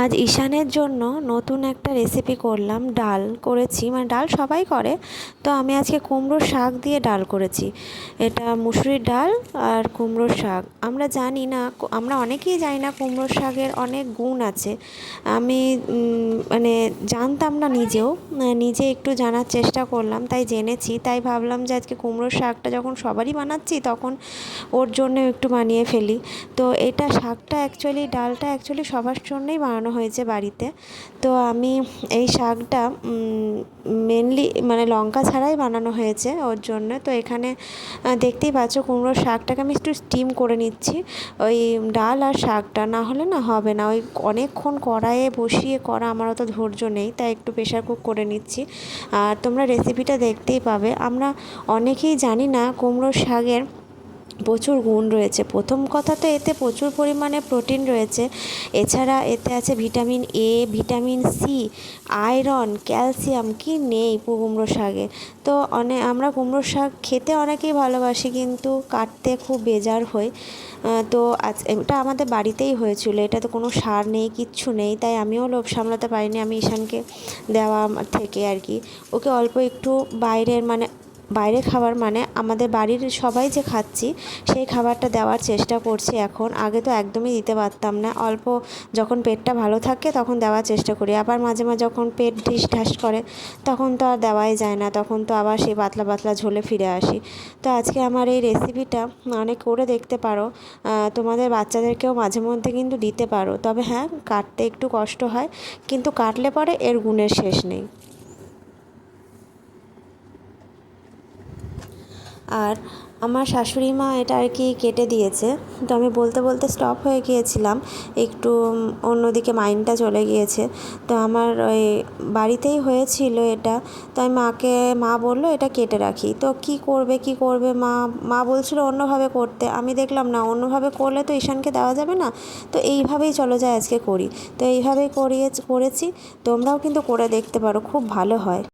আজ ঈশানের জন্য নতুন একটা রেসিপি করলাম। ডাল করেছি, মানে ডাল সবাই করে, তো আমি আজকে কুমড়োর শাক দিয়ে ডাল করেছি। এটা মুসুরির ডাল আর কুমড়োর শাক। আমরা জানি না, আমরা অনেকেই জানি না কুমড়োর শাকের অনেক গুণ আছে। আমি মানে জানতাম না নিজেও, নিজে একটু জানার চেষ্টা করলাম, তাই জেনেছি। তাই ভাবলাম যে আজকে কুমড়োর শাকটা যখন সবারই বানাচ্ছি, তখন ওর জন্য একটু বানিয়ে ফেলি। তো এটা শাকটা অ্যাকচুয়ালি, ডালটা অ্যাকচুয়ালি সবার জন্যই বানানো হয়েছে বাড়িতে। তো আমি এই শাকটা মেনলি মানে লঙ্কা ছাড়াই বানানো হয়েছে ওর জন্য। তো এখানে দেখতেই পাচ্ছ কুমড়োর শাকটাকে আমি একটু স্টিম করে নিচ্ছি। ওই ডাল আর শাকটা না হলে না হবে না, ওই অনেকক্ষণ কড়াইয়ে বসিয়ে করা আমার অত ধৈর্য নেই, তাই একটু প্রেশার কুক করে নিচ্ছি। আর তোমরা রেসিপিটা দেখতেই পাবে। আমরা অনেকেই জানি না কুমড়োর শাকের প্রচুর গুণ রয়েছে। প্রথম কথা তো এতে প্রচুর পরিমাণে প্রোটিন রয়েছে। এছাড়া এতে আছে vitamin A, vitamin C, iron, calcium, কি নেই কুমড়ো শাকে। তো আমরা কুমড়ো শাক খেতে অনেকেই ভালোবাসি, কিন্তু কাটতে খুব বেজার হই। তো এটা আমাদের বাড়িতেই হয়েছিল, এটা তো কোনো সার নেই, কিচ্ছু নেই, তাই আমিও লোভ সামলাতে পারিনি। আমি ঈশানকে দেওয়া থেকে আর কি, ওকে অল্প একটু বাইরের মানে বাইরে খাবার মানে আমাদের বাড়ির সবাই যে খাচ্ছি সেই খাবারটা দেওয়ার চেষ্টা করছি এখন। আগে তো একদমই দিতে পারতাম না, অল্প যখন পেটটা ভালো থাকে তখন দেওয়ার চেষ্টা করি। আবার মাঝে মাঝে যখন পেট ঢিস ঢাস করে তখন তো আর দেওয়াই যায় না, তখন তো আবার সেই পাতলা পাতলা ঝোলে ফিরে আসি। তো আজকে আমার এই রেসিপিটা অনেক করে দেখতে পারো। তোমাদের বাচ্চাদেরকেও মাঝে মধ্যে কিন্তু দিতে পারো। তবে হ্যাঁ, কাটতে একটু কষ্ট হয়, কিন্তু কাটলে পরে এর গুণের শেষ নেই। আর আমার শাশুড়ি মা এটা আর কি কেটে দিয়েছে। তো আমি বলতে বলতে স্টপ হয়ে গিয়েছিলাম, একটু অন্যদিকে মাইন্ডটা চলে গিয়েছে। তো আমার ওই বাড়িতেই হয়েছিল এটা। তো আমি মা বললো এটা কেটে রাখি। তো কি করবে মা, বলছিল অন্যভাবে করতে। আমি দেখলাম না, অন্যভাবে করলে তো ঈশানকে দেওয়া যাবে না। তো এইভাবেই চলো যায় আজকে করি। তো এইভাবেই করেছি। তোমরাও কিন্তু করে দেখতে পারো, খুব ভালো হয়।